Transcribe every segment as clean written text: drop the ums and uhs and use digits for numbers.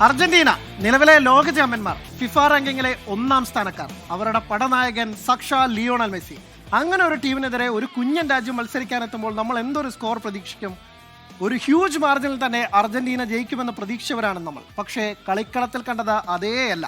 Argentina നിലവിലെ ലോക ചാമ്പ്യന്മാർ, FIFA റാങ്കിങ്ങിലെ 1-ാം സ്ഥാനക്കാർ, അവരുടെ പടനായകൻ സാക്ഷാൽ ലിയോണൽ മെസ്സി. അങ്ങനെ ഒരു ടീമിനെതിരെ ഒരു കുഞ്ഞൻ രാജ്യം മത്സരിക്കാനെത്തുമ്പോൾ നമ്മൾ എന്തൊരു സ്കോർ പ്രതീക്ഷിക്കും? ഒരു ഹ്യൂജ് മാർജിനിൽ തന്നെ അർജന്റീന ജയിക്കുമെന്ന് പ്രതീക്ഷിച്ചവരാണ് നമ്മൾ. പക്ഷേ കളിക്കളത്തിൽ കണ്ടത് അതേയല്ല.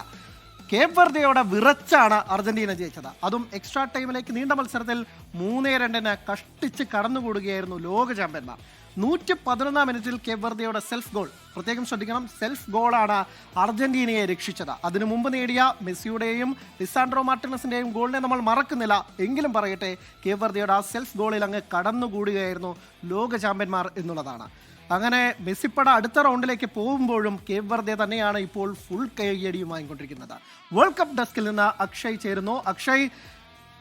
കേപ്പ് വെർദെയോടെ വിറച്ചാണ് അർജന്റീന ജയിച്ചത്. അതും എക്സ്ട്രാ ടൈമിലേക്ക് നീണ്ട മത്സരത്തിൽ 3-2 കഷ്ടിച്ച് കടന്നുകൂടുകയായിരുന്നു ലോക ചാമ്പ്യന്മാർ. 111 മിനിറ്റിൽ കേപ്പ് വെർദെയോടെ സെൽഫ് ഗോൾ, പ്രത്യേകം ശ്രദ്ധിക്കണം, സെൽഫ് ഗോളാണ് അർജന്റീനയെ രക്ഷിച്ചത്. അതിനു മുമ്പ് നേടിയ മെസ്സിയുടെയും ലിസാൻഡ്രോ മാർട്ടിനസിന്റെയും ഗോളിനെ നമ്മൾ മറക്കുന്നില്ല. എങ്കിലും പറയട്ടെ, കേപ്പ് വെർദെയോടെ ആ സെൽഫ് ഗോളിൽ അങ്ങ് കടന്നുകൂടുകയായിരുന്നു ലോക ചാമ്പ്യന്മാർ എന്നുള്ളതാണ്. അങ്ങനെ മെസ്സിപ്പട അടുത്ത റൗണ്ടിലേക്ക് പോകുമ്പോഴും കേപ്പ് വെർദെ തന്നെയാണ് ഇപ്പോൾ ഫുൾ കൈയടിയും വാങ്ങിക്കൊണ്ടിരിക്കുന്നത്. വേൾഡ് കപ്പ് ഡെസ്കിൽ നിന്ന് അക്ഷയ് ചേരുന്നു. അക്ഷയ്,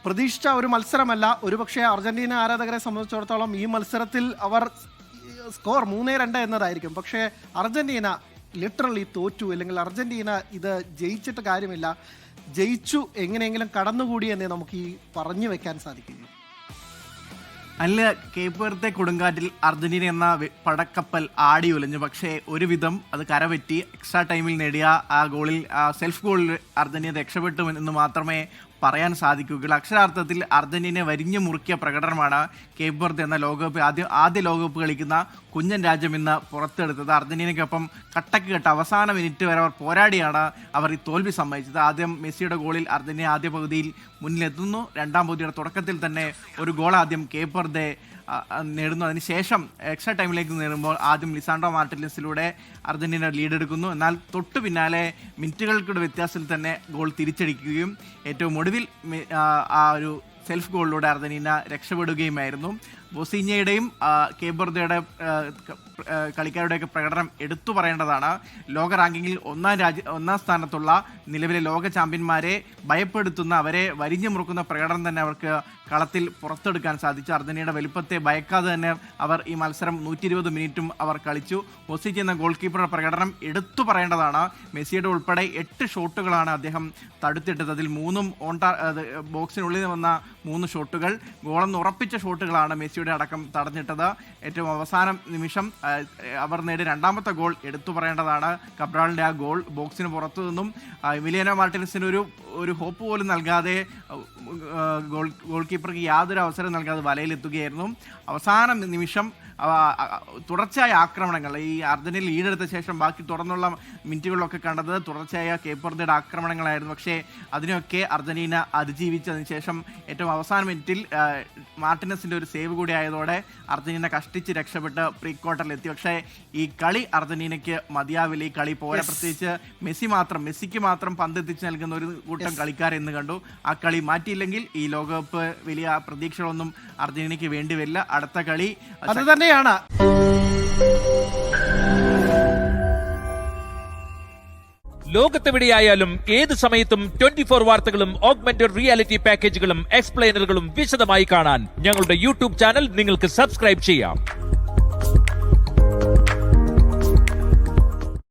പ്രതീക്ഷിച്ച ഒരു മത്സരമല്ല. ഒരുപക്ഷെ അർജന്റീന ആരാധകരെ സംബന്ധിച്ചിടത്തോളം ഈ മത്സരത്തിൽ അവർ സ്കോർ 3-2 എന്നതായിരിക്കും. പക്ഷേ അർജന്റീന ലിറ്ററലി തോറ്റു, അല്ലെങ്കിൽ അർജന്റീന ഇത് ജയിച്ചിട്ട് കാര്യമില്ല, ജയിച്ചു, എങ്ങനെയെങ്കിലും കടന്നുകൂടി എന്നേ നമുക്ക് ഈ പറഞ്ഞു വെക്കാൻ സാധിക്കുന്നു. അല്ല, കേപ്പ് വെർദെ കൊടുങ്കാറ്റിൽ അർജന്റീന എന്ന പടക്കപ്പൽ ആടി ഉലഞ്ഞു. പക്ഷേ ഒരുവിധം അത് കരപറ്റി എക്സ്ട്രാ ടൈമിൽ നേടിയ ആ ഗോളിൽ, സെൽഫ് ഗോളിൽ അർജന്റീന രക്ഷപ്പെട്ടു എന്ന് മാത്രമേ പറയാൻ സാധിക്കുകയുള്ളൂ. അക്ഷരാർത്ഥത്തിൽ അർജന്റീനയെ വരിഞ്ഞു മുറുക്കിയ പ്രകടനമാണ് കേപ്പ് വെർദെ എന്ന ലോകകപ്പ് ആദ്യ ലോകകപ്പ് കളിക്കുന്ന കുഞ്ഞൻ രാജ്യം ഇന്ന് പുറത്തെടുത്തത്. അർജന്റീനയ്ക്കൊപ്പം കട്ടക്ക് കെട്ട അവസാന മിനിറ്റ് വരെ അവർ പോരാടിയാണ് അവർ ഈ തോൽവി സമ്മതിച്ചത്. ആദ്യം മെസ്സിയുടെ ഗോളിൽ അർജന്റീന ആദ്യ പകുതിയിൽ മുന്നിലെത്തുന്നു. രണ്ടാം പകുതിയുടെ തുടക്കത്തിൽ തന്നെ ഒരു ഗോൾ ആദ്യം കേപ്പ് വെർദെ നേടുന്നു. അതിനുശേഷം എക്സ്ട്രാ ടൈമിലേക്ക് നേടുമ്പോൾ ആദ്യം ലിസാൻഡ്രോ മാർട്ടിനസിലൂടെ അർജന്റീന ലീഡ് എടുക്കുന്നു. എന്നാൽ തൊട്ടു പിന്നാലെ മിനിറ്റുകൾക്കുടെ വ്യത്യാസത്തിൽ തന്നെ ഗോൾ തിരിച്ചടിക്കുകയും ഏറ്റവും ഒടുവിൽ ആ ഒരു സെൽഫ് ഗോളിലൂടെ അർജന്റീന രക്ഷപ്പെടുകയുമായിരുന്നു. ബൊസീഞ്ഞയുടെയും കേപ്പ് വെർദെയുടെ കളിക്കാരുടെയൊക്കെ പ്രകടനം എടുത്തു പറയേണ്ടതാണ്. ലോക റാങ്കിങ്ങിൽ 1-ാം സ്ഥാനത്തുള്ള നിലവിലെ ലോക ചാമ്പ്യന്മാരെ ഭയപ്പെടുത്തുന്ന, അവരെ വരിഞ്ഞു മുറുക്കുന്ന പ്രകടനം തന്നെ അവർക്ക് കളത്തിൽ പുറത്തെടുക്കാൻ സാധിച്ചു. അർജന്റീനയുടെ വലിപ്പത്തെ ഭയക്കാതെ തന്നെ അവർ ഈ മത്സരം 120 മിനിറ്റും അവർ കളിച്ചു. ബൊസീഞ്ഞ എന്ന ഗോൾ കീപ്പറുടെ പ്രകടനം എടുത്തു പറയേണ്ടതാണ്. മെസ്സിയുടെ ഉൾപ്പെടെ 8 ഷോട്ടുകളാണ് അദ്ദേഹം തടുത്തിട്ടത്. അതിൽ 3 ബോക്സിനുള്ളിൽ വന്ന 3 ഷോട്ടുകൾ, ഗോളെന്ന് ഉറപ്പിച്ച ഷോട്ടുകളാണ് മെസ്സിയുടെ അടക്കം തടഞ്ഞിട്ടത്. ഏറ്റവും അവസാന നിമിഷം അവർ നേടിയ രണ്ടാമത്തെ ഗോൾ എടുത്തു പറയേണ്ടതാണ്. കബ്രാളിന്റെ ആ ഗോൾ ബോക്സിന് പുറത്തു നിന്നും എമിലിയാനോ മാർട്ടിനസിന് ഒരു ഹോപ്പ് പോലും നൽകാതെ, ഗോൾ കീപ്പർക്ക് യാതൊരു അവസരം നൽകാതെ വലയിലെത്തുകയായിരുന്നു. അവസാന നിമിഷം തുടർച്ചയായ ആക്രമണങ്ങൾ, ഈ അർജന്റീന ലീഡെടുത്ത ശേഷം ബാക്കി തുറന്നുള്ള മിനിറ്റുകളിലൊക്കെ കണ്ടത് തുടർച്ചയായ കേപ്പ് വെർദെയുടെ ആക്രമണങ്ങളായിരുന്നു. പക്ഷേ അതിനെയൊക്കെ അർജന്റീന അതിജീവിച്ചതിന് ശേഷം ഏറ്റവും അവസാന മിനിറ്റിൽ മാർട്ടിനസിന്റെ ഒരു സേവ് കൂടി ആയതോടെ അർജന്റീന കഷ്ടിച്ച് രക്ഷപ്പെട്ട് പ്രീ ക്വാർട്ടറിലെത്തി. പക്ഷേ ഈ കളി അർജന്റീനയ്ക്ക് മതിയാവില്ല, ഈ കളി പോരാ. പ്രത്യേകിച്ച് മെസ്സിക്ക് മാത്രം പന്തെത്തിച്ച് നൽകുന്ന ഒരു കൂട്ടം കളിക്കാരെന്ന് കണ്ടു. ആ കളി മാറ്റിയില്ലെങ്കിൽ ഈ ലോകകപ്പ് വലിയ പ്രതീക്ഷകളൊന്നും അർജന്റീനയ്ക്ക് വേണ്ടി വരില്ല. അടുത്ത കളി അത് തന്നെയാണ്. ലോകത്തെവിടെയായാലും ഏത് സമയത്തും 24 വാർത്തകളും ഓഗ്മെന്റഡ് റിയാലിറ്റി പാക്കേജുകളും എക്സ്പ്ലെയിനറുകളും വിശദമായി കാണാൻ ഞങ്ങളുടെ യൂട്യൂബ് ചാനൽ നിങ്ങൾക്ക് സബ്സ്ക്രൈബ് ചെയ്യാം.